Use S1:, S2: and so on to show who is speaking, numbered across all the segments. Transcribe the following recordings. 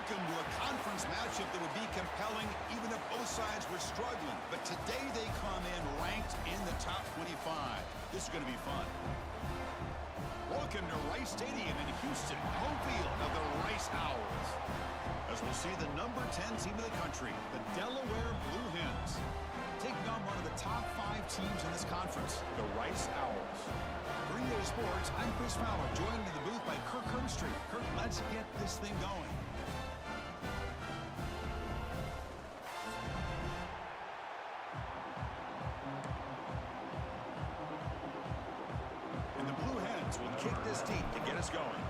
S1: Welcome to a conference matchup that would be compelling even if both sides were struggling. But today they come in ranked in the top 25. This is going to be fun. Welcome to Rice Stadium in Houston, home field of the Rice Owls. As we'll see the number 10 team in the country, the Delaware Blue Hens, taking on one of the top 5 teams in this conference, the Rice Owls. For EA Sports, I'm Chris Fowler, joined in the booth by Kirk Herbstreit. Kirk, let's get this thing going. And the Blue Hens will kick this deep to get us going.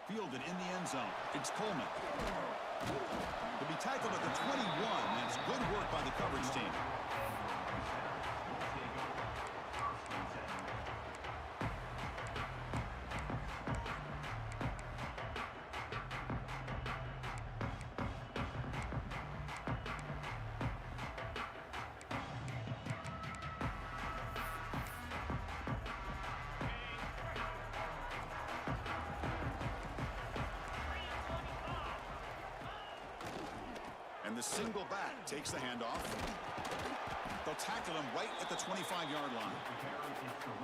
S1: Fielded in the end zone. It's Coleman. He'll be tackled at the 21. That's good work by the coverage team. And the single back takes the handoff. They'll tackle him right at the 25-yard line.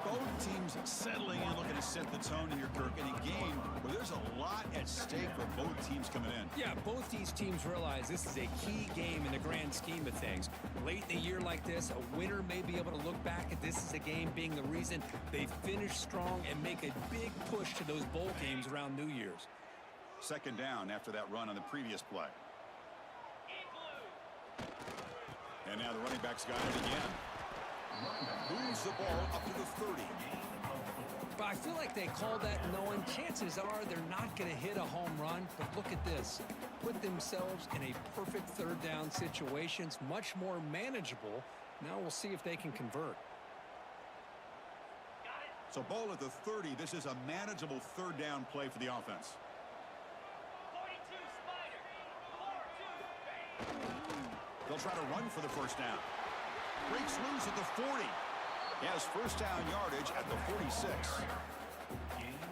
S1: Both teams settling in, looking to set the tone in your Kirk in a game where there's a lot at stake for both teams coming in.
S2: Yeah, both these teams realize this is a key game in the grand scheme of things. Late in a year like this, a winner may be able to look back at this as a game being the reason they finish strong and make a big push to those bowl games around New Year's.
S1: Second down after that run on the previous play. And now the running back's got it again. Moves the ball up to the 30.
S2: But I feel like they call that knowing chances are they're not going to hit a home run. But look at this. Put themselves in a perfect third down situation. It's much more manageable. Now we'll see if they can convert.
S1: So ball at the 30. This is a manageable third down play for the offense. They'll try to run for the first down. Breaks loose at the 40. He has first down yardage at the 46.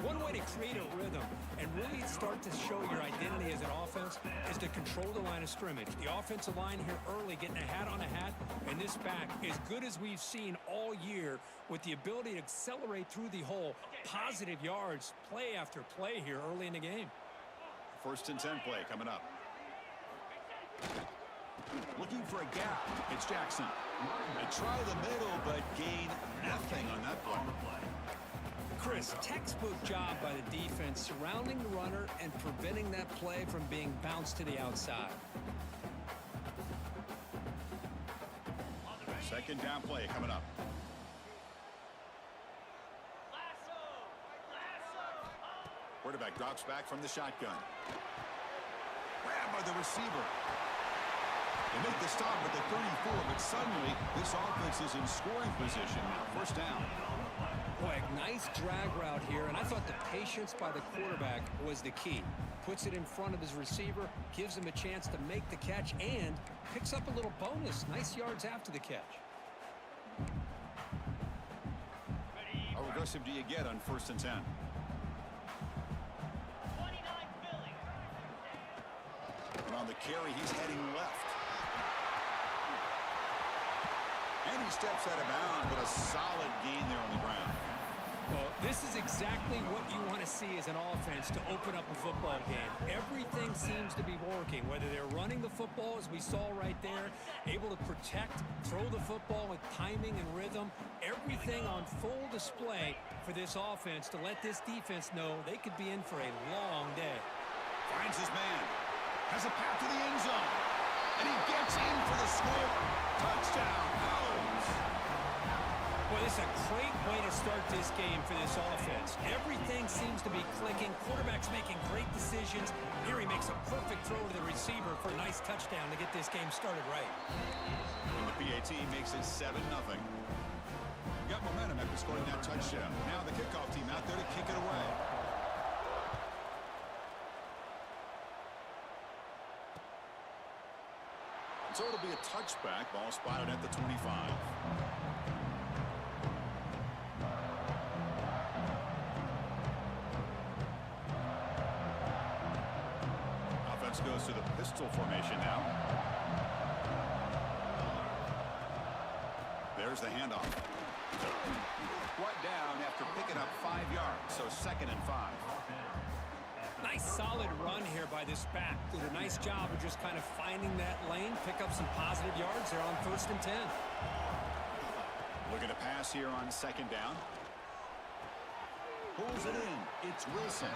S2: One way to create a rhythm and really start to show your identity as an offense is to control the line of scrimmage. The offensive line here early getting a hat on a hat, and this back as good as we've seen all year with the ability to accelerate through the hole. Positive yards, play after play here early in the game.
S1: First and 10 play coming up. Looking for a gap. It's Jackson. They try the middle, but gain nothing on that play.
S2: Chris, textbook job by the defense surrounding the runner and preventing that play from being bounced to the outside.
S1: Second down play coming up. Quarterback drops back from the shotgun. Grabbed by the receiver. They make the stop at the 34, but suddenly this offense is in scoring position now. First down.
S2: Boy, nice drag route here, and I thought the patience by the quarterback was the key. Puts it in front of his receiver, gives him a chance to make the catch, and picks up a little bonus. Nice yards after the catch.
S1: How aggressive do you get on first and 10? And on the carry, he's heading left. And he steps out of bounds, but a solid gain there on the ground.
S2: Well, this is exactly what you want to see as an offense to open up a football game. Everything seems to be working, whether they're running the football, as we saw right there, able to protect, throw the football with timing and rhythm, everything on full display for this offense to let this defense know they could be in for a long day.
S1: Finds his man. Has a path to the end zone. And he gets in for the score. Touchdown, Owls.
S2: Boy, this is a great way to start this game for this offense. Everything seems to be clicking. Quarterback's making great decisions. Here he makes a perfect throw to the receiver for a nice touchdown to get this game started right.
S1: And the PAT makes it 7-0. Got momentum after scoring that touchdown. Now the kickoff team out there to kick it away. So it'll be a touchback. Ball spotted at the 25. Defense goes to the pistol formation now. There's the handoff. Brought down after picking up 5 yards, so 2nd and 5.
S2: Nice solid run here by this back. Did a nice job of just kind of finding that lane, pick up some positive yards there on 1st and 10.
S1: Looking to pass here on 2nd down. Pulls it in. It's Wilson.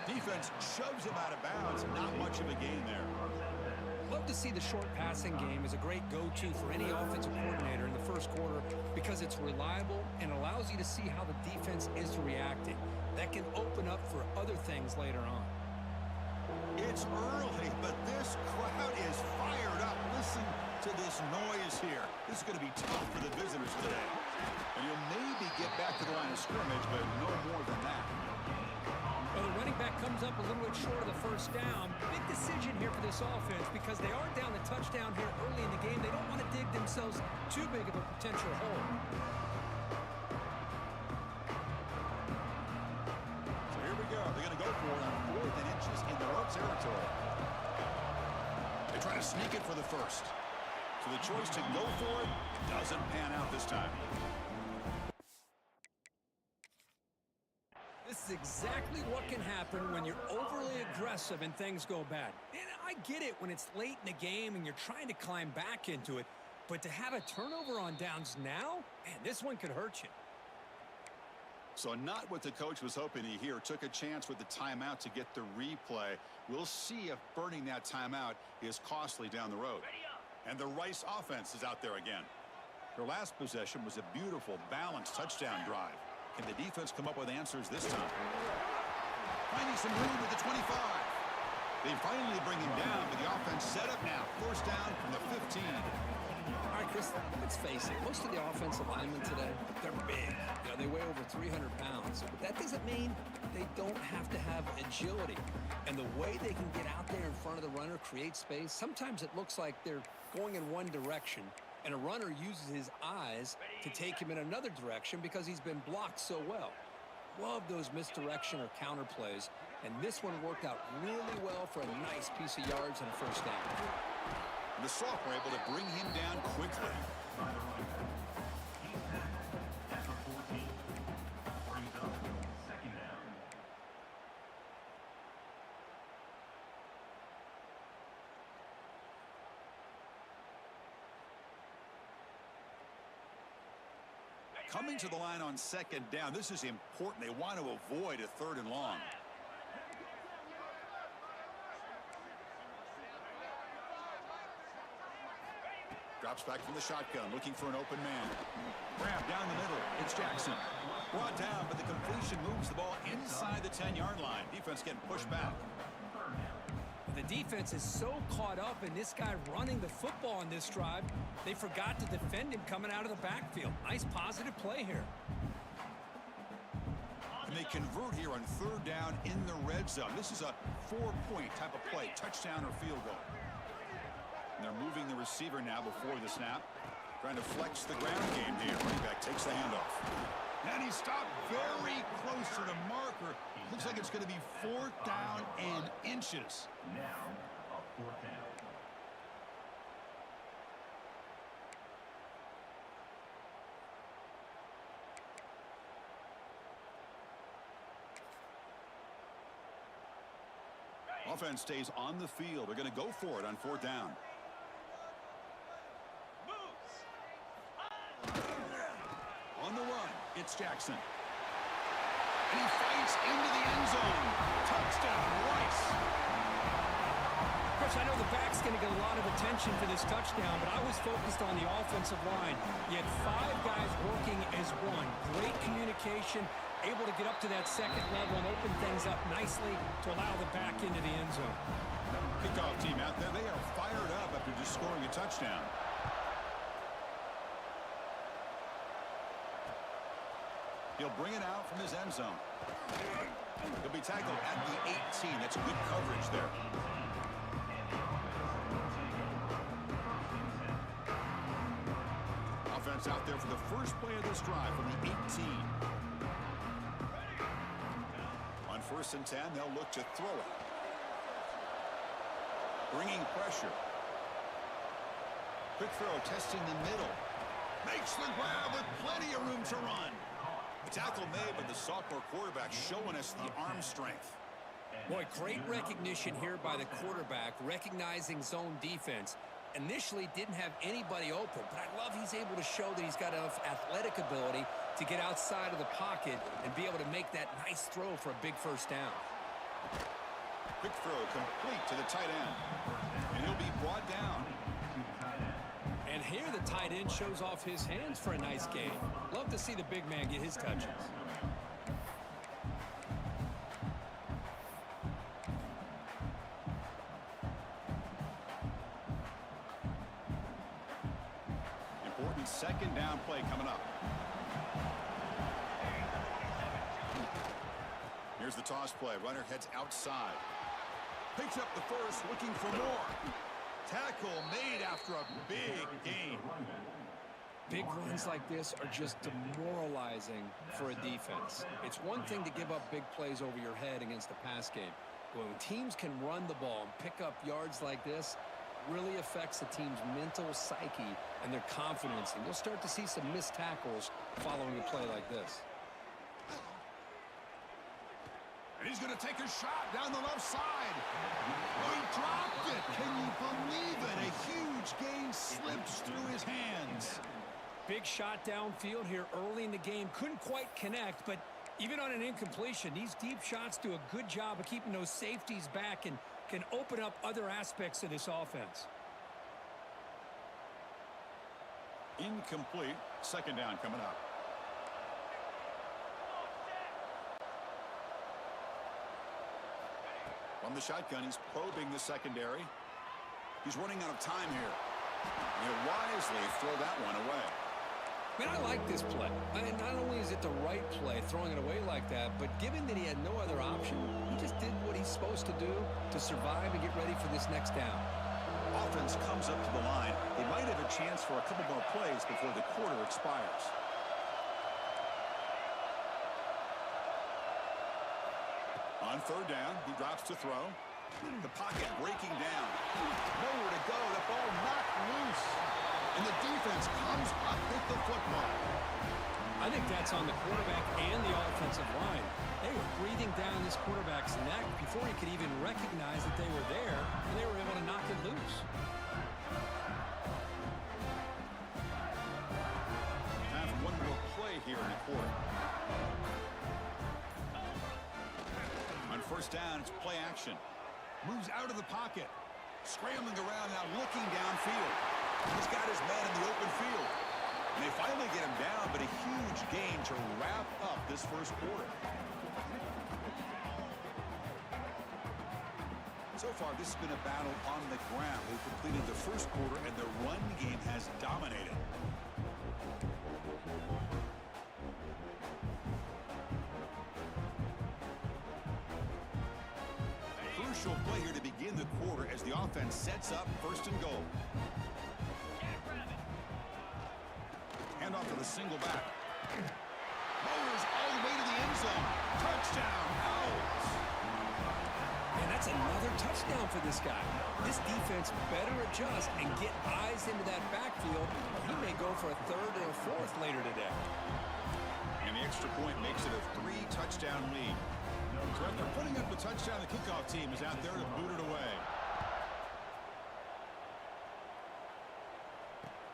S1: Defense shoves him out of bounds. Not much of a gain there.
S2: Love to see the short passing game as a great go-to for any offensive coordinator in the first quarter because it's reliable and allows you to see how the defense is reacting. That can open up for other things later on.
S1: It's early, but this crowd is fired up. Listen to this noise here. This is going to be tough for the visitors today. And you'll maybe get back to the line of scrimmage, but no more than that.
S2: Well, the running back comes up a little bit short of the 1st down. Big decision here for this offense because they are down the touchdown here early in the game. They don't want to dig themselves too big of a potential hole.
S1: So here we go. They're going to go for it on 4th and inches in their own territory. They try to sneak it for the 1st. So the choice to go for it doesn't pan out this time.
S2: This is exactly what can happen when you're overly aggressive and things go bad. And I get it when it's late in the game and you're trying to climb back into it. But to have a turnover on downs now, man, this one could hurt you.
S1: So not what the coach was hoping to hear. Took a chance with the timeout to get the replay. We'll see if burning that timeout is costly down the road. And the Rice offense is out there again. Their last possession was a beautiful, balanced touchdown drive. Can the defense come up with answers this time? Finding some room at the 25. They finally bring him down, but the offense set up now. 1st down from the 15.
S2: All right, Chris, let's face it. Most of the offensive linemen today, they're big. You know, they weigh over 300 pounds. But that doesn't mean they don't have to have agility. And the way they can get out there in front of the runner, create space, sometimes it looks like they're going in one direction, and a runner uses his eyes to take him in another direction because he's been blocked so well. Love those misdirection or counter plays, and this one worked out really well for a nice piece of yards and a 1st down.
S1: The sophomore able to bring him down quickly. Coming to the line on 2nd down, this is important. They want to avoid a 3rd and long. Drops back from the shotgun, looking for an open man. Grab down the middle. It's Jackson. Brought down, but the completion moves the ball inside the 10-yard line. Defense getting pushed back.
S2: The defense is so caught up in this guy running the football on this drive, they forgot to defend him coming out of the backfield. Nice positive play here.
S1: And they convert here on 3rd down in the red zone. This is a 4-point type of play, touchdown or field goal. And they're moving the receiver now before the snap. Trying to flex the ground game here. Running back takes the handoff. And he stopped very close to the marker. Looks like it's going to be 4th down and inches.
S3: Now, a 4th down.
S1: Offense stays on the field. They're going to go for it on 4th down. On the run, it's Jackson. And he fights into the end zone. Touchdown, Rice.
S2: Chris, I know the back's going to get a lot of attention for this touchdown, but I was focused on the offensive line. You had 5 guys working as one. Great communication, able to get up to that 2nd level and open things up nicely to allow the back into the end zone.
S1: Kickoff team out there. They are fired up after just scoring a touchdown. He'll bring it out from his end zone. He'll be tackled at the 18. That's good coverage there. Offense out there for the first play of this drive from the 18. On 1st and 10, they'll look to throw it. bringing pressure. Quick throw, testing the middle. Makes the grab with plenty of room to run. The tackle made, but the sophomore quarterback showing us the arm strength.
S2: Boy, great recognition here by the quarterback, recognizing zone defense. Initially didn't have anybody open, but I love he's able to show that he's got enough athletic ability to get outside of the pocket and be able to make that nice throw for a big first down.
S1: Quick throw complete to the tight end. And he'll be brought down.
S2: And here the tight end shows off his hands for a nice gain. Love to see the big man get his touches.
S1: Important second down play coming up. Here's the toss play. Runner heads outside. Picks up the first, looking for more. Tackle made after a big gain.
S2: Big runs like this are just demoralizing for a defense. It's one thing to give up big plays over your head against the pass game. But when teams can run the ball and pick up yards like this, it really affects the team's mental psyche and their confidence. And you'll start to see some missed tackles following a play like this.
S1: And he's going to take a shot down the left side. Oh, he dropped it. Can you believe it? A huge gain slips through his hands.
S2: Big shot downfield here early in the game. Couldn't quite connect, but even on an incompletion, these deep shots do a good job of keeping those safeties back and can open up other aspects of this offense.
S1: Incomplete. Second down coming up. From the shotgun, he's probing the secondary. He's running out of time here. He'll wisely throw that one away.
S2: Man, I like this play. And not only is it the right play, throwing it away like that, but given that he had no other option, he just did what he's supposed to do to survive and get ready for this next down.
S1: Offense comes up to the line. They might have a chance for a couple more plays before the quarter expires. On third down, he drops to throw. The pocket breaking down. Nowhere to go. The ball knocked loose. And the defense comes up with the football.
S2: I think that's on the quarterback and the offensive line. They were breathing down this quarterback's neck before he could even recognize that they were there, and they were able to knock it loose.
S1: Time for one more play here in the quarter. On first down, it's play action. Moves out of the pocket. Scrambling around now, looking downfield. He's got his man in the open field. And they finally get him down, but a huge gain to wrap up this first quarter. So far, this has been a battle on the ground. We've completed the first quarter, and the run game has dominated. Crucial play here to begin the quarter as the offense sets up first and goal. Hand off to the single back. Mowers all the way to the end zone. Touchdown, Owls.
S2: And that's another touchdown for this guy. This defense better adjust and get eyes into that backfield. He may go for a third or a fourth later today.
S1: And the extra point makes it a 3-touchdown lead. So after putting up the touchdown, the kickoff team is out there to boot it away.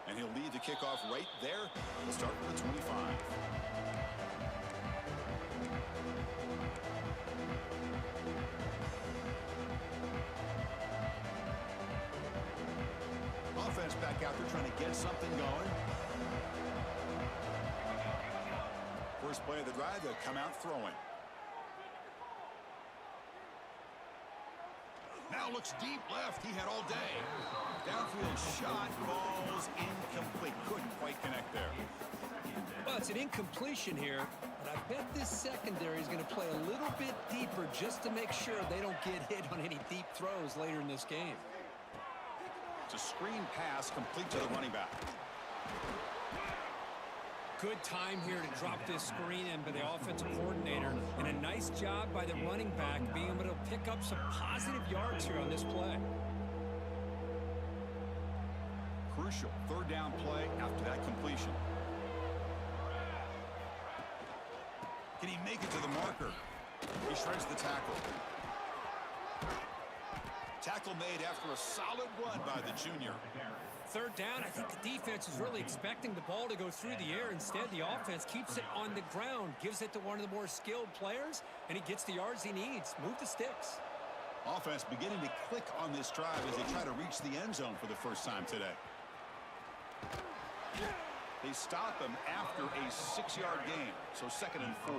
S1: And he'll lead the kickoff right there. We'll start with the 25. Offense back out there trying to get something going. First play of the drive, they'll come out throwing. Now looks deep left. He had all day. Downfield shot, balls incomplete. Couldn't quite connect there.
S2: Well, it's an incompletion here, but I bet this secondary is going to play a little bit deeper just to make sure they don't get hit on any deep throws later in this game.
S1: It's a screen pass complete to the running back.
S2: Good time here to drop this screen in by the offensive coordinator, and a nice job by the running back being able to pick up some positive yards here on this play.
S1: crucial third down play after that completion. Can he make it to the marker? He shreds the tackle. Tackle made after a solid run by the junior.
S2: Third down, I think the defense is really expecting the ball to go through the air. Instead, the offense keeps it on the ground, gives it to one of the more skilled players, and he gets the yards he needs. Move the sticks.
S1: Offense beginning to click on this drive as they try to reach the end zone for the first time today. They stop him after a 6-yard gain, so 2nd and 4.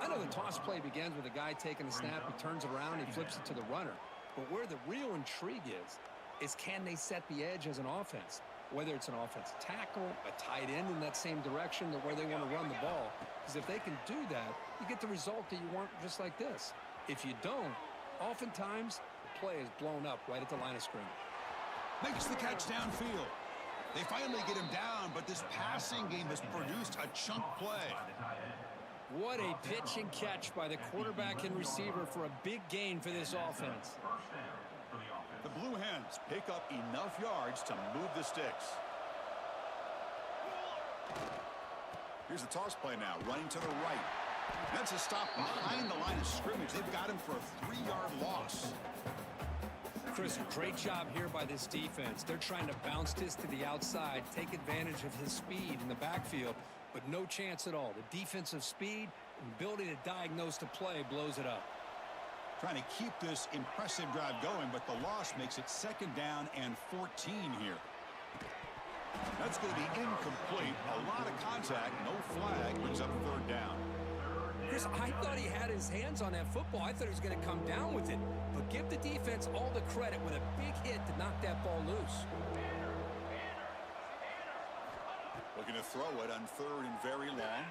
S2: I know the toss play begins with a guy taking the snap, he turns it around, he flips it to the runner. But where the real intrigue is can they set the edge as an offense? Whether it's an offensive tackle, a tight end in that same direction, or where they want to run the ball. Because if they can do that, you get the result that you want just like this. If you don't, oftentimes the play is blown up right at the line of scrimmage.
S1: Makes the catch downfield. They finally get him down, but this passing game has produced a chunk play.
S2: What a pitch and catch by the quarterback and receiver for a big gain for this offense.
S1: The Blue Hens pick up enough yards to move the sticks. Here's the toss play now, running to the right. That's a stop behind the line of scrimmage. They've got him for a 3-yard loss.
S2: Chris, great job here by this defense. They're trying to bounce this to the outside, take advantage of his speed in the backfield, but no chance at all. The defensive speed and ability to diagnose the play blows it up.
S1: Trying to keep this impressive drive going, but the loss makes it 2nd down and 14 here. That's going to be incomplete. A lot of contact, no flag, brings up 3rd down.
S2: Chris, I thought he had his hands on that football. I thought he was going to come down with it. But give the defense all the credit with a big hit to knock that ball loose.
S1: Looking to throw it on 3rd and very long.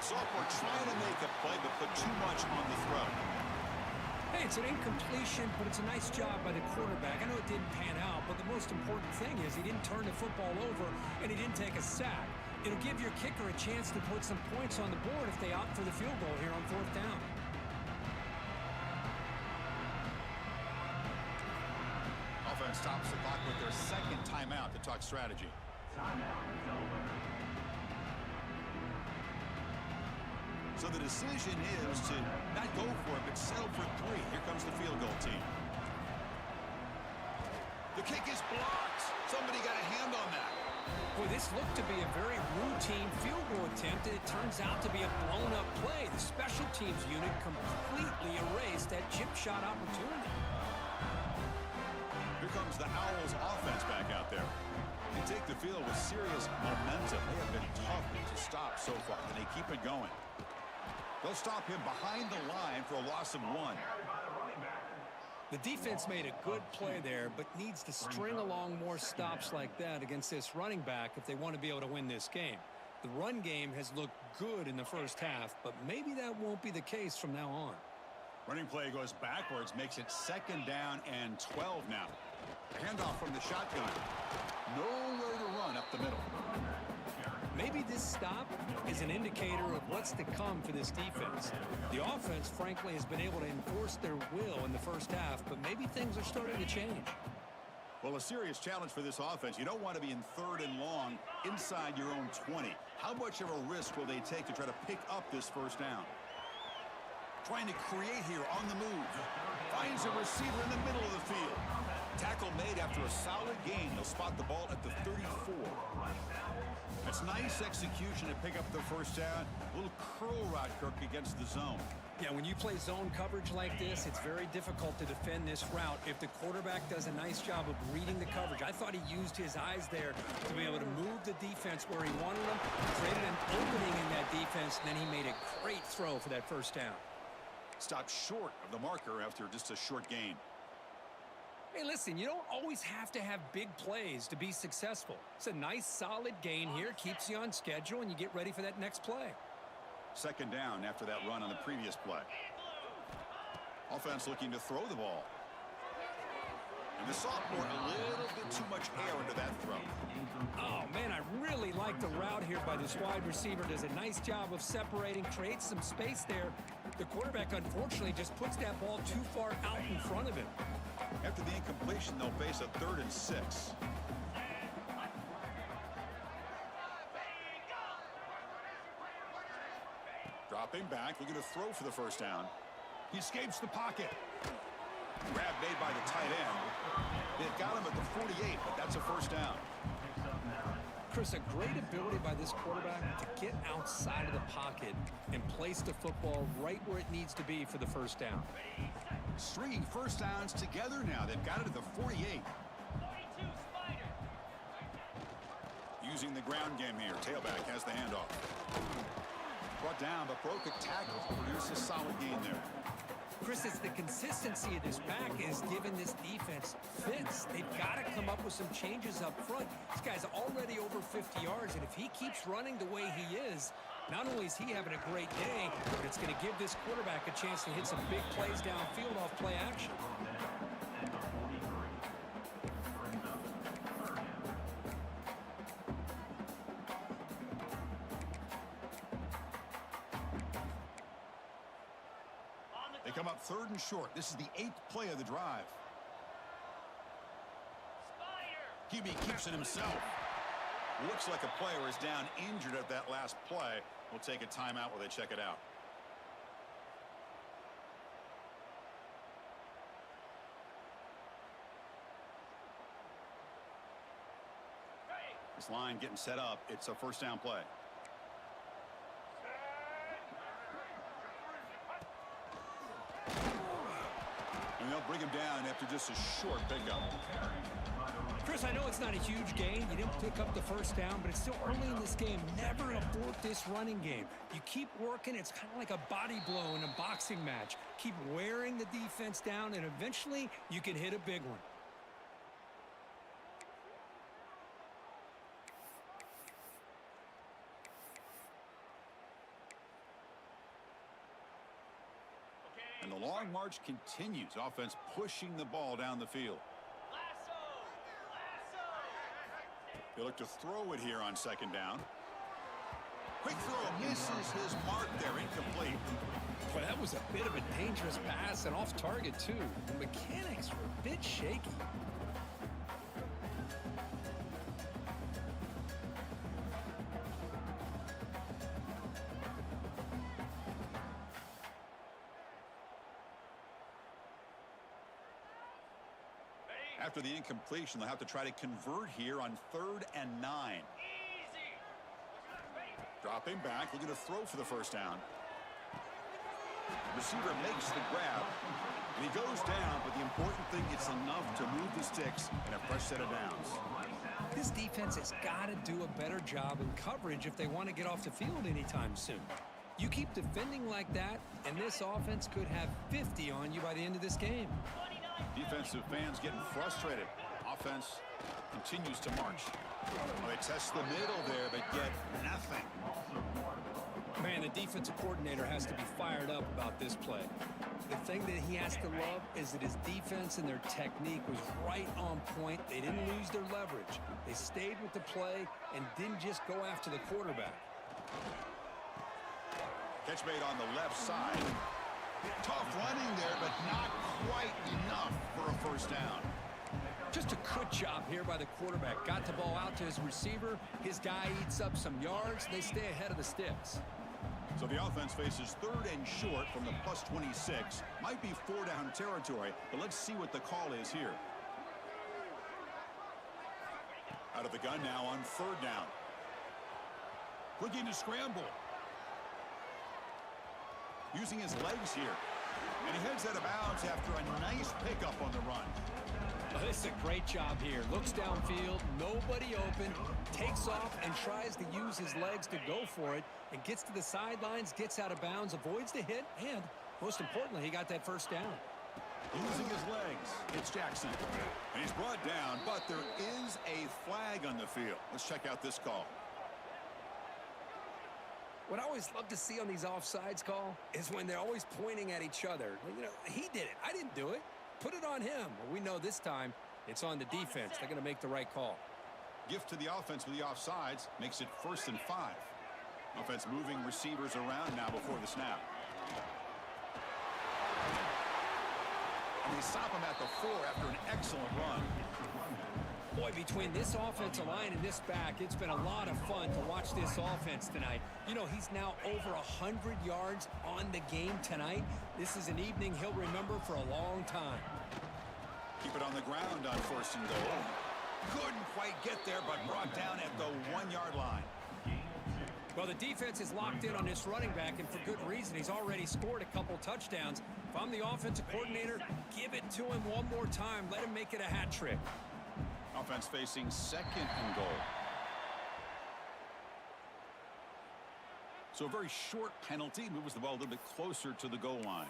S1: Sophomore trying to make a play, but put too much on the throw.
S2: Hey, it's an incompletion, but it's a nice job by the quarterback. I know it didn't pan out, but the most important thing is he didn't turn the football over and he didn't take a sack. It'll give your kicker a chance to put some points on the board if they opt for the field goal here on 4th down.
S1: Offense stops the clock with their 2nd timeout to talk strategy. So the decision is to not go for it, but settle for 3. Here comes the field goal team. The kick is blocked. Somebody got a hand on that.
S2: Boy, this looked to be a very routine field goal attempt, and it turns out to be a blown-up play. The special teams unit completely erased that chip shot opportunity.
S1: Here comes the Owls offense back out there. They take the field with serious momentum. They have been tough to stop so far, and they keep it going. They'll stop him behind the line for a loss of 1.
S2: The defense made a good play there, but needs to string along more stops like that against this running back if they want to be able to win this game. The run game has looked good in the first half, but maybe that won't be the case from now on.
S1: Running play goes backwards, makes it 2nd down and 12 now. Handoff from the shotgun. Nowhere to run up the middle.
S2: Maybe this stop is an indicator of what's to come for this defense. The offense, frankly, has been able to enforce their will in the first half, but maybe things are starting to change.
S1: Well, a serious challenge for this offense. You don't want to be in 3rd and long inside your own 20. How much of a risk will they take to try to pick up this 1st down? Trying to create here on the move. Finds a receiver in the middle of the field. Tackle made after a solid gain. They'll spot the ball at the 34. That's nice execution to pick up the 1st down. A little curl route, Kirk, against the zone.
S2: Yeah, when you play zone coverage like this, it's very difficult to defend this route if the quarterback does a nice job of reading the coverage. I thought he used his eyes there to be able to move the defense where he wanted them, created an opening in that defense, and then he made a great throw for that 1st down.
S1: Stopped short of the marker after just a short gain.
S2: Hey, listen, you don't always have to have big plays to be successful. It's a nice, solid gain here, keeps you on schedule, and you get ready for that next play.
S1: 2nd down after that run on the previous play. Offense looking to throw the ball. And the sophomore, a little bit too much air into that throw.
S2: Oh, man, I really like the route here by this wide receiver. Does a nice job of separating, creates some space there. The quarterback, unfortunately, just puts that ball too far out in front of him.
S1: After the incompletion, they'll face a 3rd and 6. Dropping back, looking to throw for the first down. He escapes the pocket. Grab made by the tight end. They've got him at the 48, but that's a first down.
S2: Chris, a great ability by this quarterback to get outside of the pocket and place the football right where it needs to be for the first down.
S1: Stringing first downs together now. They've got it at the 48. Using the ground game here. Tailback has the handoff. Brought down, but broke a tackle to produce a solid gain there.
S2: Chris, it's the consistency of this back is giving this defense fits. They've got to come up with some changes up front. This guy's already over 50 yards, and if he keeps running the way he is, not only is he having a great day, but it's going to give this quarterback a chance to hit some big plays downfield off play action.
S1: They come up 3rd and short. This is the 8th play of the drive. QB keeps it himself. Looks like a player is down injured at that last play. We'll take a timeout while they check it out. This line getting set up. It's a first down play. And they'll bring him down after just a short pickup.
S2: Chris, I know it's not a huge gain. You didn't pick up the first down, but it's still early in this game. Never abort this running game. You keep working. It's kind of like a body blow in a boxing match. Keep wearing the defense down, and eventually you can hit a big one.
S1: And the long march continues. Offense pushing the ball down the field. They look to throw it here on 2nd down. Quick throw misses his mark there, incomplete.
S2: Boy, that was a bit of a dangerous pass and off target too. The mechanics were a bit shaky.
S1: After the incompletion, they'll have to try to convert here on 3rd and 9. Dropping back, looking to throw for the first down. Receiver makes the grab, and he goes down, but the important thing, it's enough to move the sticks and a fresh set of downs.
S2: This defense has got to do a better job in coverage if they want to get off the field anytime soon. You keep defending like that, and this offense could have 50 on you by the end of this game.
S1: Defensive fans getting frustrated. Offense continues to march. Well, they test the middle there, but get nothing.
S2: Man, the defensive coordinator has to be fired up about this play. The thing that he has to love is that his defense and their technique was right on point. They didn't lose their leverage. They stayed with the play and didn't just go after the quarterback.
S1: Catch made on the left side. Tough running there, but not quite enough for a first down.
S2: Just a good job here by the quarterback. Got the ball out to his receiver. His guy eats up some yards. They stay ahead of the sticks.
S1: So the offense faces 3rd and short from the +26. Might be 4-down territory, but let's see what the call is here. Out of the gun now on 3rd down. Looking to scramble. Using his legs here. And he heads out of bounds after a nice pickup on the run.
S2: Oh, this is a great job here. Looks downfield, nobody open, takes off and tries to use his legs to go for it, and gets to the sidelines, gets out of bounds, avoids the hit, and most importantly, he got that first down.
S1: Using his legs, it's Jackson. And he's brought down, but there is a flag on the field. Let's check out this call.
S2: What I always love to see on these offsides call is when they're always pointing at each other. You know, he did it. I didn't do it. Put it on him. Well, we know this time it's on the defense. They're going to make the right call.
S1: Gift to the offense with the offsides makes it 1st and 5. Offense moving receivers around now before the snap. And And they stop him at the 4 after an excellent run.
S2: Boy, between this offensive line and this back, it's been a lot of fun to watch this offense tonight. You know, he's now over 100 yards on the game tonight. This is an evening he'll remember for a long time.
S1: Keep it on the ground on 1st and goal. Couldn't quite get there, but brought down at the 1-yard line.
S2: Well, the defense is locked in on this running back, and for good reason. He's already scored a couple touchdowns. If I'm the offensive coordinator, give it to him one more time. Let him make it a hat trick.
S1: Offense facing 2nd and goal. So a very short penalty moves the ball a little bit closer to the goal line.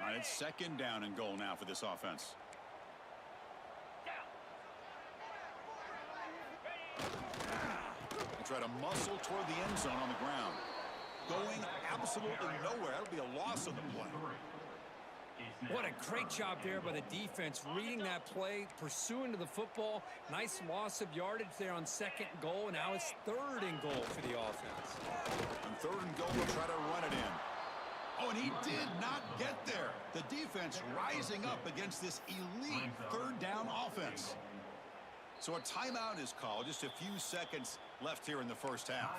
S1: All right, it's 2nd down and goal now for this offense. They try to muscle toward the end zone on the ground. Going absolutely nowhere. That'll be a loss of the play.
S2: What a great job there by the defense, reading that play, pursuing to the football. Nice loss of yardage there on 2nd and goal, and now it's 3rd and goal for the offense.
S1: On 3rd and goal, they'll try to run it in. Oh, and he did not get there. The defense rising up against this elite 3rd down offense. So a timeout is called. Just a few seconds left here in the first half.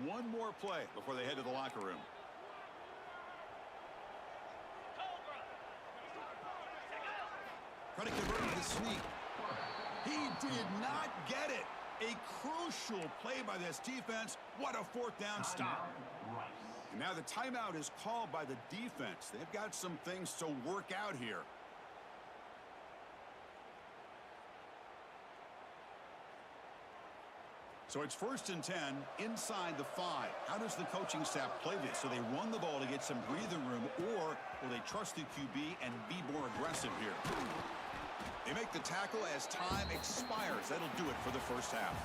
S1: One more play before they head to the locker room. Trying to convert the sneak. He did not get it. A crucial play by this defense. What a 4th down stop. And now the timeout is called by the defense. They've got some things to work out here. So it's 1st and 10 inside the 5. How does the coaching staff play this? So they run the ball to get some breathing room, or will they trust the QB and be more aggressive here? They make the tackle as time expires. That'll do it for the first half.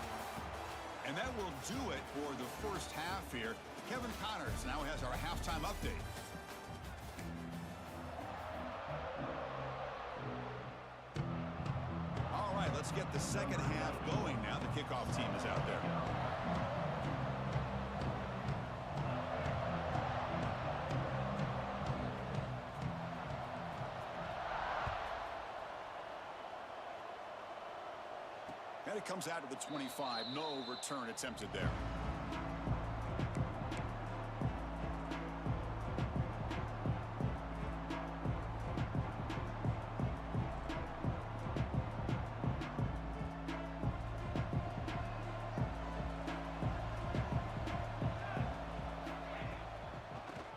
S1: And that will do it for the first half here. Kevin Connors now has our halftime update. All right, let's get the second half going now. The kickoff team is out there. And it comes out of the 25. No return attempted there.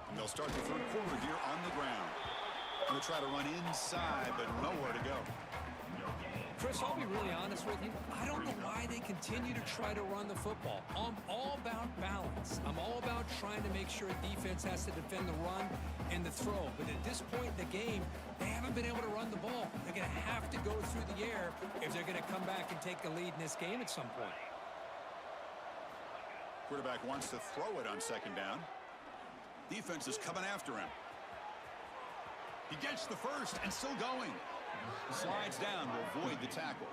S1: And they'll start the 3rd quarter here on the ground. They'll try to run inside, but nowhere to go.
S2: Chris, I'll be really honest with you. I don't know why they continue to try to run the football. I'm all about balance. I'm all about trying to make sure defense has to defend the run and the throw. But at this point in the game, they haven't been able to run the ball. They're going to have to go through the air if they're going to come back and take the lead in this game at some point.
S1: Quarterback wants to throw it on 2nd down. Defense is coming after him. He gets the first and still going. Slides down to avoid the tackle.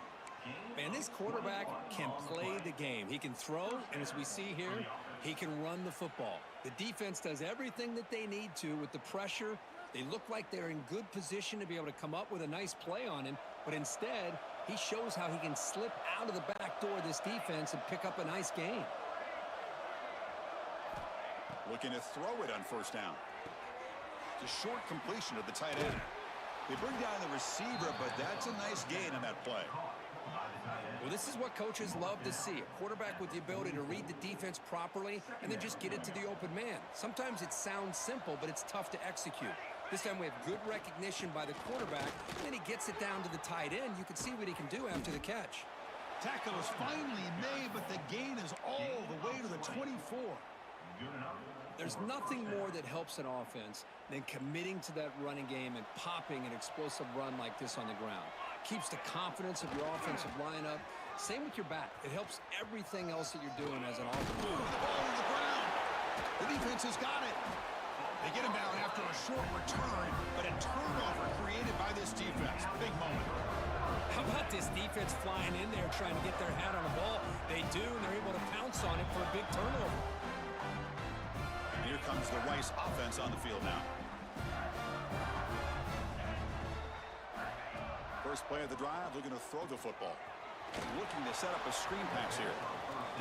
S2: Man, this quarterback can play the game. He can throw, and as we see here, he can run the football. The defense does everything that they need to with the pressure. They look like they're in good position to be able to come up with a nice play on him, but instead, he shows how he can slip out of the back door of this defense and pick up a nice gain.
S1: Looking to throw it on 1st down. It's a short completion of the tight end. They bring down the receiver, but that's a nice gain on that play.
S2: Well, this is what coaches love to see. A quarterback with the ability to read the defense properly and then just get it to the open man. Sometimes it sounds simple, but it's tough to execute. This time we have good recognition by the quarterback, and then he gets it down to the tight end. You can see what he can do after the catch.
S1: Tackle is finally made, but the gain is all the way to the 24.
S2: There's nothing more that helps an offense than committing to that running game and popping an explosive run like this on the ground. Keeps the confidence of your offensive lineup. Same with your back. It helps everything else that you're doing as an offense.
S1: The ball on the ground. The defense has got it. They get him down after a short return, but a turnover created by this defense. Big moment.
S2: How How about this defense flying in there trying to get their hat on the ball? They do, and they're able to pounce on it for a big turnover.
S1: Here comes the Rice offense on the field now. First play of the drive, looking to throw the football. Looking to set up a screen pass here.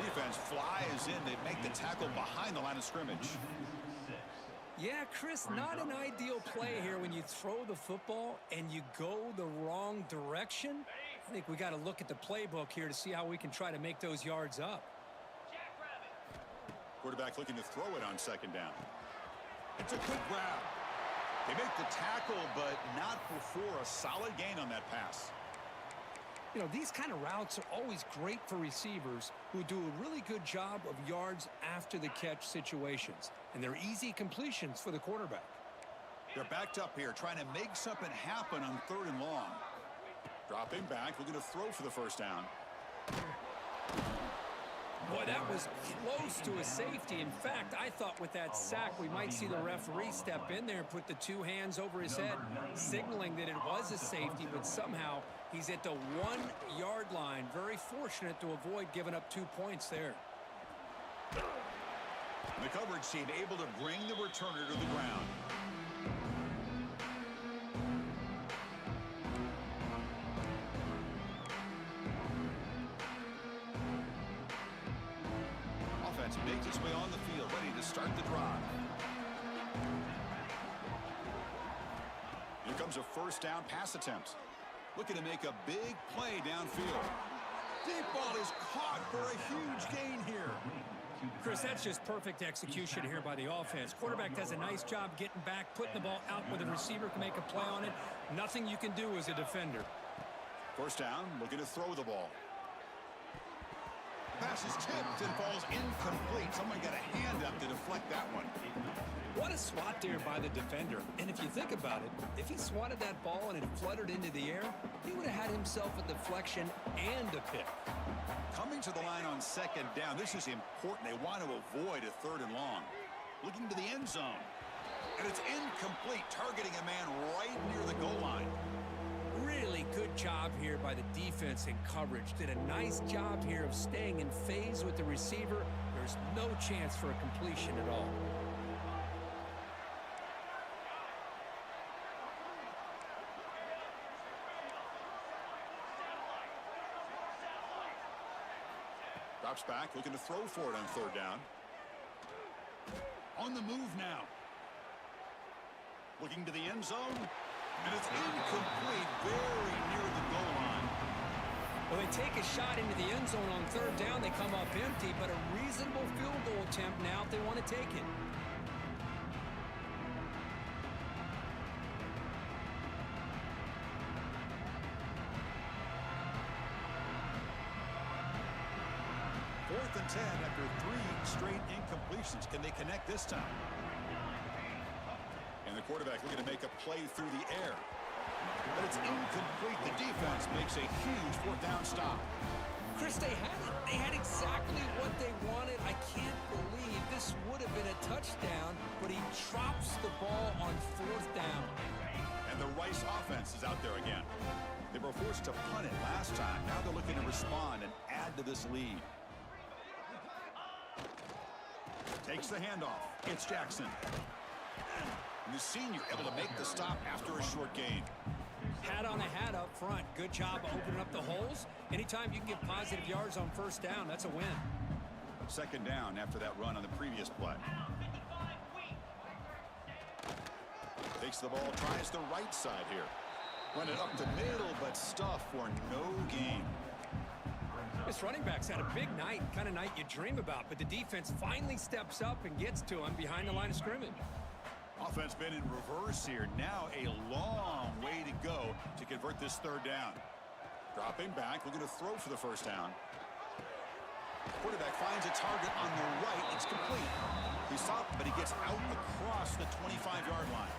S1: Defense flies in. They make the tackle behind the line of scrimmage.
S2: Yeah, Chris, not an ideal play here when you throw the football and you go the wrong direction. I think we got to look at the playbook here to see how we can try to make those yards up.
S1: Quarterback looking to throw it on second down. It's a quick grab. They make the tackle, but not before a solid gain on that pass.
S2: You know, these kind of routes are always great for receivers who do a really good job of yards after the catch situations. And they're easy completions for the quarterback.
S1: They're backed up here, trying to make something happen on 3rd and long. Dropping back, looking to throw for the first down.
S2: Boy, that was close to a safety. In fact, I thought with that sack, we might see the referee step in there and put the 2 hands over his head, signaling that it was a safety, but somehow he's at the 1-yard line. Very fortunate to avoid giving up 2 points there.
S1: The coverage team able to bring the returner to the ground. Offense makes its way on the field, ready to start the drive. Here comes a first down pass attempt. Looking to make a big play downfield. Deep ball is caught for a huge gain here.
S2: Chris, that's just perfect execution here by the offense. Quarterback does a nice job getting back, putting the ball out where the receiver can make a play on it. Nothing you can do as a defender.
S1: First down, looking to throw the ball. Pass is tipped and falls incomplete. Someone got a hand up to deflect that one.
S2: What a swat there by the defender. And if you think about it, if he swatted that ball and it fluttered into the air, he would have had himself a deflection and a pick.
S1: Coming to the line on second down, this is important. They want to avoid a 3rd and long. Looking to the end zone. And it's incomplete, targeting a man right near the goal line.
S2: Really good job here by the defense in coverage. Did a nice job here of staying in phase with the receiver. There's no chance for a completion at all.
S1: Drops back, looking to throw for it on 3rd down. On the move now. Looking to the end zone. And it's incomplete, very near the goal line.
S2: Well, they take a shot into the end zone on 3rd down. They come up empty, but a reasonable field goal attempt now if they want to take it.
S1: Fourth and 10 after 3 straight incompletions. Can they connect this time? And the quarterback looking to make a play through the air. But it's incomplete. The defense makes a huge 4th down stop.
S2: Chris, they had it. They had exactly what they wanted. I can't believe this would have been a touchdown, but he drops the ball on 4th down.
S1: And the Rice offense is out there again. They were forced to punt it last time. Now they're looking to respond and add to this lead. Takes the handoff. It's Jackson. And the senior able to make the stop after a short gain.
S2: Hat on a hat up front. Good job opening up the holes. Anytime you can get positive yards on 1st down, that's a win.
S1: Second down after that run on the previous play. Takes the ball, tries the right side here. Run it up the middle, but stuff for no gain.
S2: This running back's had a big night, kind of night you dream about, but the defense finally steps up and gets to him behind the line of scrimmage.
S1: Offense been in reverse here. Now a long way to go to convert this 3rd down. Dropping back, looking to throw for the first down. Quarterback finds a target on the right. It's complete. He stopped, but he gets out across the 25-yard line.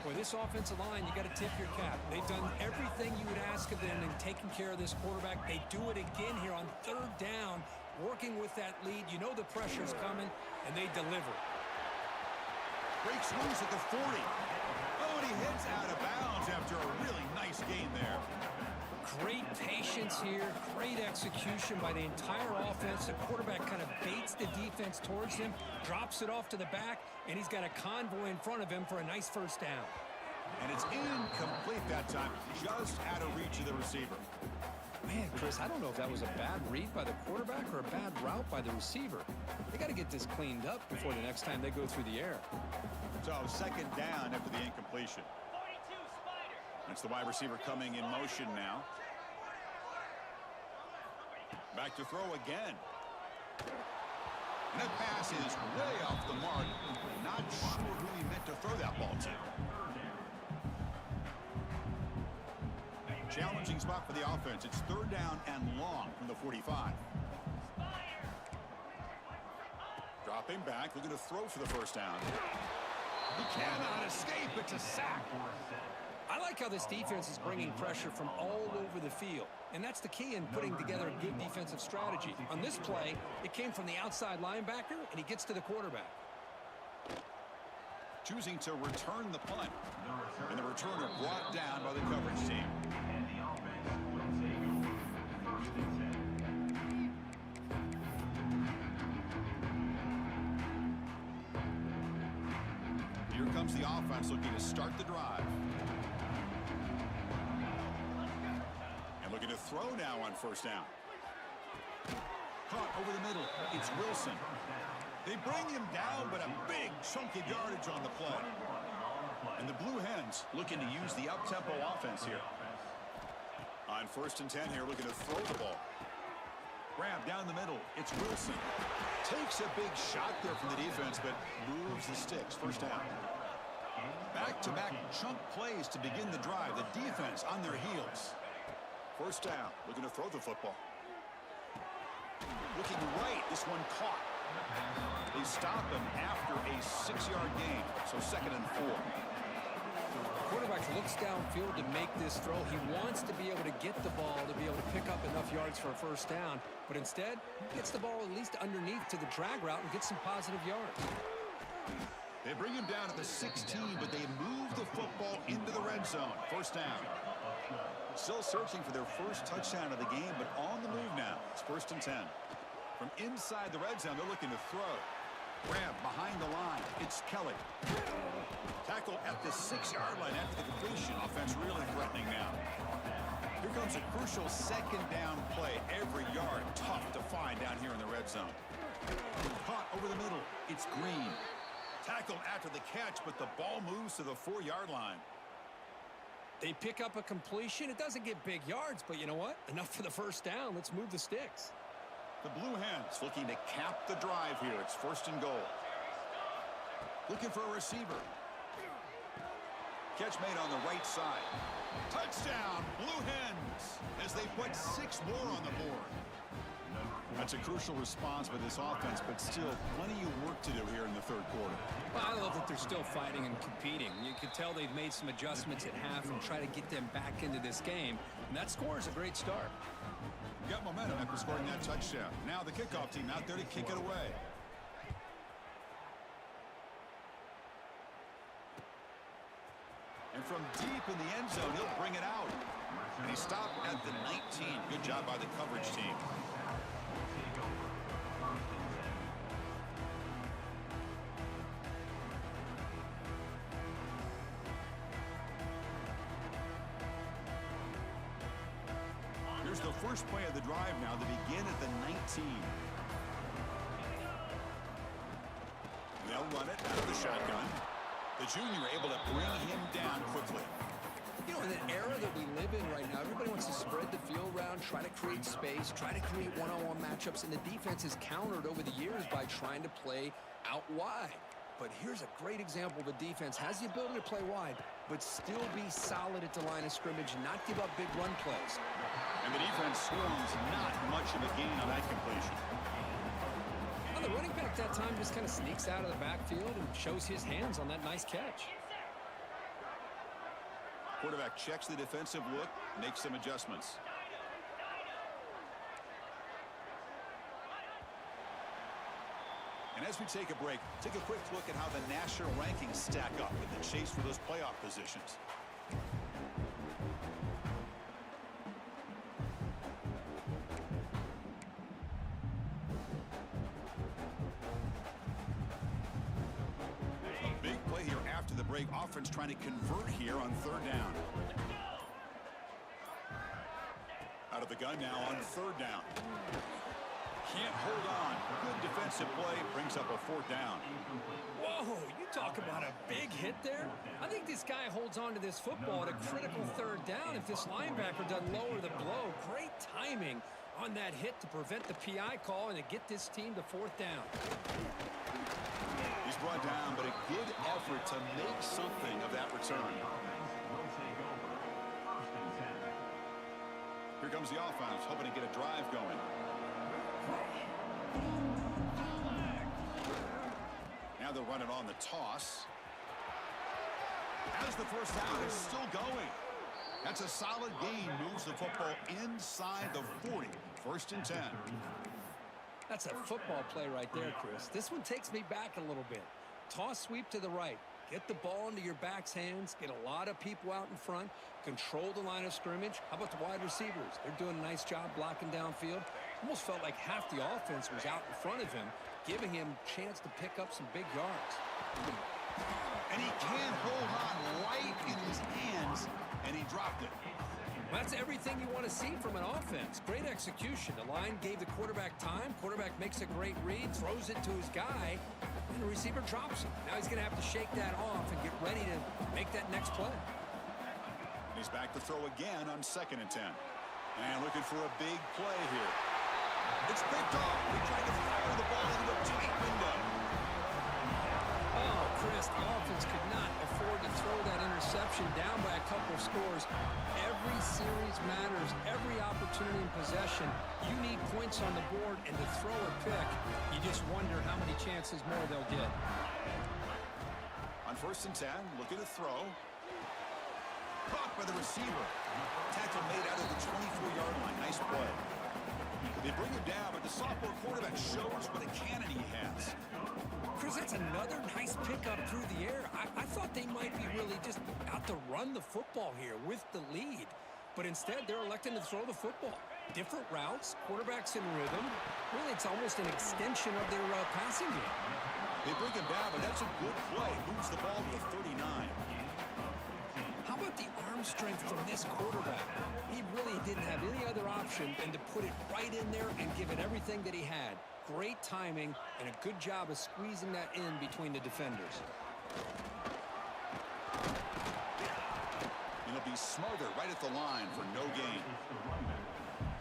S2: Boy, this offensive line, you got to tip your cap. They've done everything you would ask of them in taking care of this quarterback. They do it again here on 3rd down, working with that lead. You know the pressure's coming, and they deliver.
S1: Breaks loose at the 40. Oh, and he hits out of bounds after a really nice gain there.
S2: Great patience here, great execution by the entire offense. The quarterback kind of baits the defense towards him, drops it off to the back, and he's got a convoy in front of him for a nice first down.
S1: And it's incomplete that time, just out of reach of the receiver.
S2: Man, Chris, I don't know if that was a bad read by the quarterback or a bad route by the receiver. They got to get this cleaned up before the next time they go through the air.
S1: So second down after the incompletion. It's the wide receiver coming in motion now. Back to throw again. And that pass is way off the mark. Not sure who he meant to throw that ball to. Challenging spot for the offense. It's third down and long from the 45. Dropping back, looking to throw for the first down. He cannot escape. It's a sack.
S2: I like how this defense is bringing pressure from all over the field. And that's the key in putting together a good defensive strategy. On this play, it came from the outside linebacker, and he gets to the quarterback.
S1: Choosing to return the punt. And the returner brought down by the coverage team.
S3: And the offense will take over first and 10.
S1: Here comes the offense looking to start the drive. And looking to throw now on first down. Caught over the middle. It's Wilson. They bring him down, but a big chunk of yardage on the play. And the Blue Hens looking to use the up-tempo offense here. On first and 10 here, looking to throw the ball. Grab down the middle. It's Wilson. Takes a big shot there from the defense, but moves the sticks. First down. Back-to-back chunk plays to begin the drive. The defense on their heels. First down. Looking to throw the football. Looking right. This one caught. They stop him after a 6-yard gain. So second and 4.
S2: Quarterback looks downfield to make this throw. He wants to be able to get the ball to be able to pick up enough yards for a first down. But instead, he gets the ball at least underneath to the drag route and gets some positive yards.
S1: They bring him down at the 16, but they move the football into the red zone. First down. Still searching for their first touchdown of the game, but on the move now. It's first and 10. From inside the red zone, they're looking to throw. Grab behind the line. It's Kelly. Tackle at the 6-yard line after the completion. Offense really threatening now. Here comes a crucial second down play. Every yard tough to find down here in the red zone. Caught over the middle. It's Green. Tackled after the catch, but the ball moves to the 4-yard line.
S2: They pick up a completion. It doesn't get big yards, but you know what? Enough for the first down. Let's move the sticks.
S1: The Blue Hens looking to cap the drive here. It's first and goal. Looking for a receiver. Catch made on the right side. Touchdown, Blue Hens, as they put 6 more on the board. That's a crucial response by this offense, but still plenty of work to do here in the third quarter.
S2: Well, I love that they're still fighting and competing. You can tell they've made some adjustments at half and try to get them back into this game. And that score is a great start.
S1: Got momentum after scoring that touchdown. Now the kickoff team out there to kick it away. And from deep in the end zone, he'll bring it out. And he stopped at the 19. Good job by the coverage team. Here's the first play of the drive now. They begin at the 19. They'll run it out of the shotgun. The junior able to bring him down quickly.
S2: You know, in the era that we live in right now, everybody wants to spread the field around, try to create space, try to create one-on-one matchups, and the defense has countered over the years by trying to play out wide. But here's a great example. The defense has the ability to play wide, but still be solid at the line of scrimmage and not give up big run plays.
S1: And the defense swarms not much of a gain on that completion.
S2: Well, the running back that time just kind of sneaks out of the backfield and shows his hands on that nice catch.
S1: Quarterback checks the defensive look, makes some adjustments. And as we take a break, take a quick look at how the national rankings stack up in the chase for those playoff positions. offense trying to convert here on third down. Out of the gun now on third down. Can't hold on. Good defensive play. Brings up a fourth down.
S2: Whoa, you talk about a big hit there. I think this guy holds on to this football at a critical third down if this linebacker doesn't lower the blow. Great timing on that hit to prevent the PI call and to get this team to fourth down.
S1: He's brought down, but a good effort to make something of that return. Here comes the offense, hoping to get a drive going. Now they'll run it on the toss. As the first down is still going. That's a solid gain. Moves the football inside the 40. First and 10.
S2: That's a football play right there, Chris. This one takes me back a little bit. Toss sweep to the right. Get the ball into your back's hands. Get a lot of people out in front. Control the line of scrimmage. How about the wide receivers? They're doing a nice job blocking downfield. Almost felt like half the offense was out in front of him, giving him a chance to pick up some big yards.
S1: And he can't hold on right in his hands, and he dropped it.
S2: That's everything you want to see from an offense. Great execution. The line gave the quarterback time. Quarterback makes a great read, throws it to his guy, and the receiver drops it. Now he's going to have to shake that off and get ready to make that next play.
S1: He's back to throw again on 2nd and 10. And looking for a big play here. It's picked off. They're trying to fire the ball into a tight window.
S2: Oh, Chris, the offense could not afford to throw that interception down by a couple of scores. Every series matters. Every opportunity in possession. You need points on the board, and to throw a pick, you just wonder how many chances more they'll get.
S1: On 1st and 10, looking to throw. Caught by the receiver. Tackle made out of the 24-yard line. Nice play. They bring him down, but the sophomore quarterback shows what a cannon he has.
S2: Chris, that's another nice pickup through the air. I thought they might be really just out to run the football here with the lead. But instead, they're electing to throw the football. Different routes, quarterbacks in rhythm. Really, it's almost an extension of their passing game.
S1: They bring him down, but that's a good play. Moves the ball to the 39.
S2: How about the arm strength from this quarterback? He really didn't have any other option than to put it right in there and give it everything that he had. Great timing and a good job of squeezing that in between the defenders.
S1: He'll be smothered right at the line for no gain.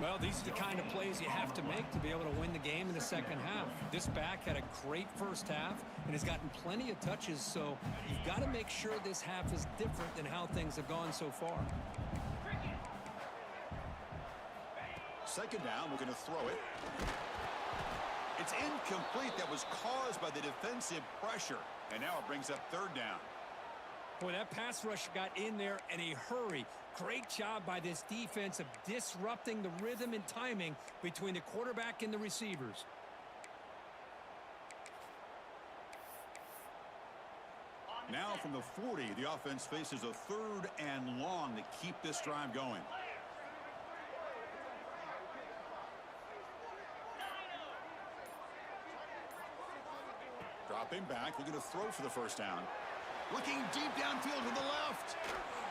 S2: Well, these are the kind of plays you have to make to be able to win the game in the second half. This back had a great first half and has gotten plenty of touches, so you've got to make sure this half is different than how things have gone so far.
S1: 2nd down, looking to throw it. It's incomplete. That was caused by the defensive pressure. And now it brings up 3rd down.
S2: Boy, that pass rush got in there in a hurry. Great job by this defense of disrupting the rhythm and timing between the quarterback and the receivers.
S1: Now from the 40, the offense faces a 3rd and long to keep this drive going. Dropping back, looking to throw for the 1st down. Looking deep downfield to the left.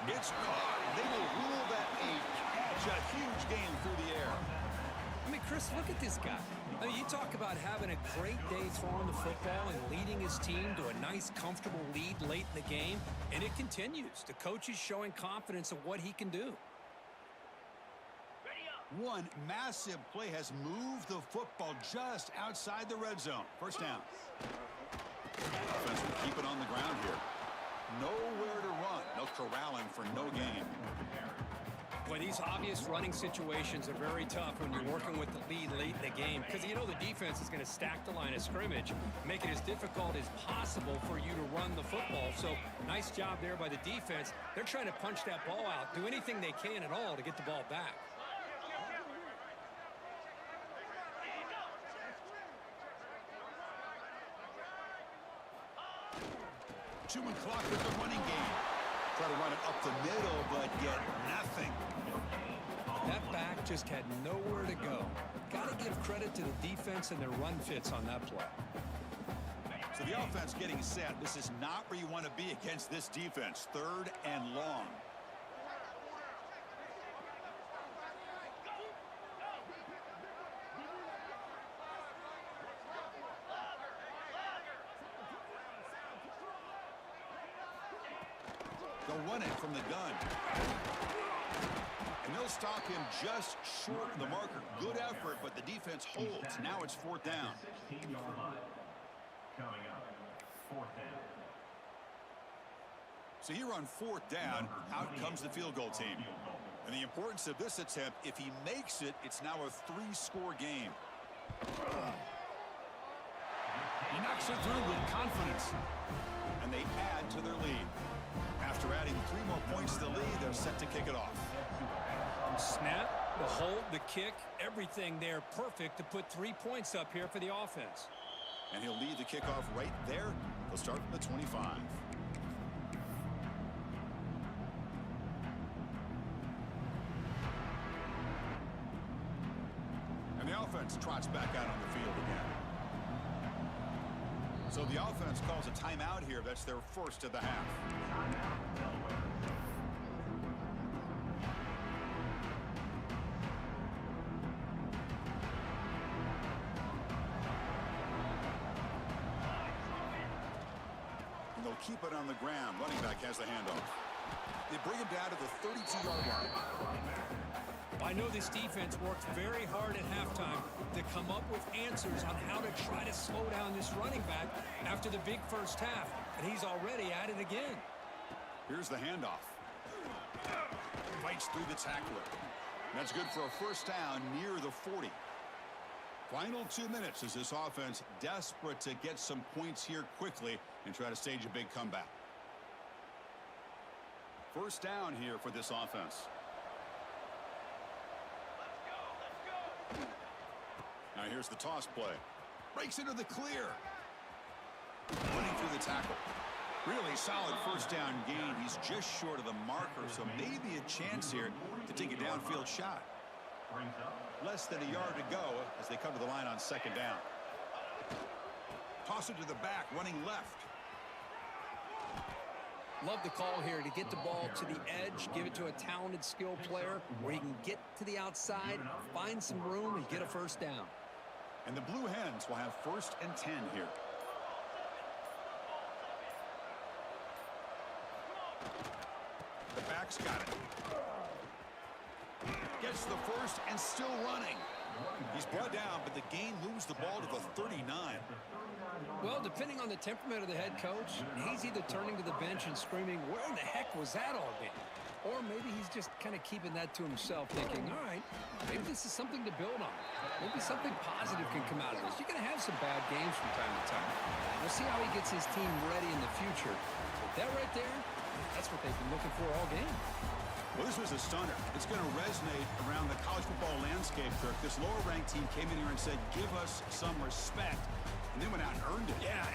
S1: It's caught. They will rule that a catch, a huge gain through the air.
S2: I mean, Chris, look at this guy. I mean, you talk about having a great day throwing the football and leading his team to a nice, comfortable lead late in the game, and it continues. The coach is showing confidence of what he can do.
S1: One massive play has moved the football just outside the red zone. 1st down. Offense will keep it on the ground here. Nowhere to run. No corralling for no gain.
S2: Boy, these obvious running situations are very tough when you're working with the lead late in the game because you know the defense is going to stack the line of scrimmage, make it as difficult as possible for you to run the football. So nice job there by the defense. They're trying to punch that ball out, do anything they can at all to get the ball back.
S1: Chewing clock with the running game. Try to run it up the middle, but get nothing.
S2: That back just had nowhere to go. Got to give credit to the defense and their run fits on that play.
S1: So So the offense getting set. This is not where you want to be against this defense. 3rd and long. They'll run it from the gun. And they'll stop him just short of the marker. Good effort, but the defense holds. Now it's 4th down.
S3: 16-yard line. Coming up, 4th down.
S1: So here on 4th down, out comes the field goal team. And the importance of this attempt, if he makes it, it's now a 3-score game. He knocks it through with confidence. And they add to their lead. After adding 3 more points to the lead, they're set to kick it off.
S2: Snap, the hold, the kick, everything there perfect to put 3 points up here for the offense.
S1: And he'll lead the kickoff right there. They'll start from the 25. And the offense trots back out on the field again. So the offense calls a timeout here. That's their first of the half.
S3: Timeout, Delaware.
S1: And they'll keep it on the ground. Running back has the handoff. They bring him down to the 32-yard line.
S2: I know this defense worked very hard at halftime to come up with answers on how to try to slow down this running back after the big first half. And he's already at it again.
S1: Here's the handoff. Fights through the tackler. That's good for a first down near the 40. Final 2 minutes as this offense desperate to get some points here quickly and try to stage a big comeback. First down here for this offense. Now here's the toss play. Breaks into the clear. Running through the tackle. Really solid first down gain. He's just short of the marker, so maybe a chance here to take a downfield shot. Less than a yard to go as they come to the line on 2nd down. Toss it to the back, running left.
S2: Love the call here to get the ball to the edge, give it to a talented, skilled player where he can get to the outside, find some room, and get a first down.
S1: And the Blue Hens will have 1st and 10 here. The back's got it. Gets the first and still running. He's brought down, but the game moves the ball to the 39.
S2: Well, depending on the temperament of the head coach, he's either turning to the bench and screaming, where in the heck was that all game? Or maybe he's just kind of keeping that to himself, thinking, all right, maybe this is something to build on. Maybe something positive can come out of this. You're going to have some bad games from time to time. We'll see how he gets his team ready in the future. But that right there, that's what they've been looking for all game.
S1: Well, this was a stunner. It's going to resonate around the college football landscape, Kirk. This lower-ranked team came in here and said, give us some respect. And they went out and earned it.
S2: Yeah.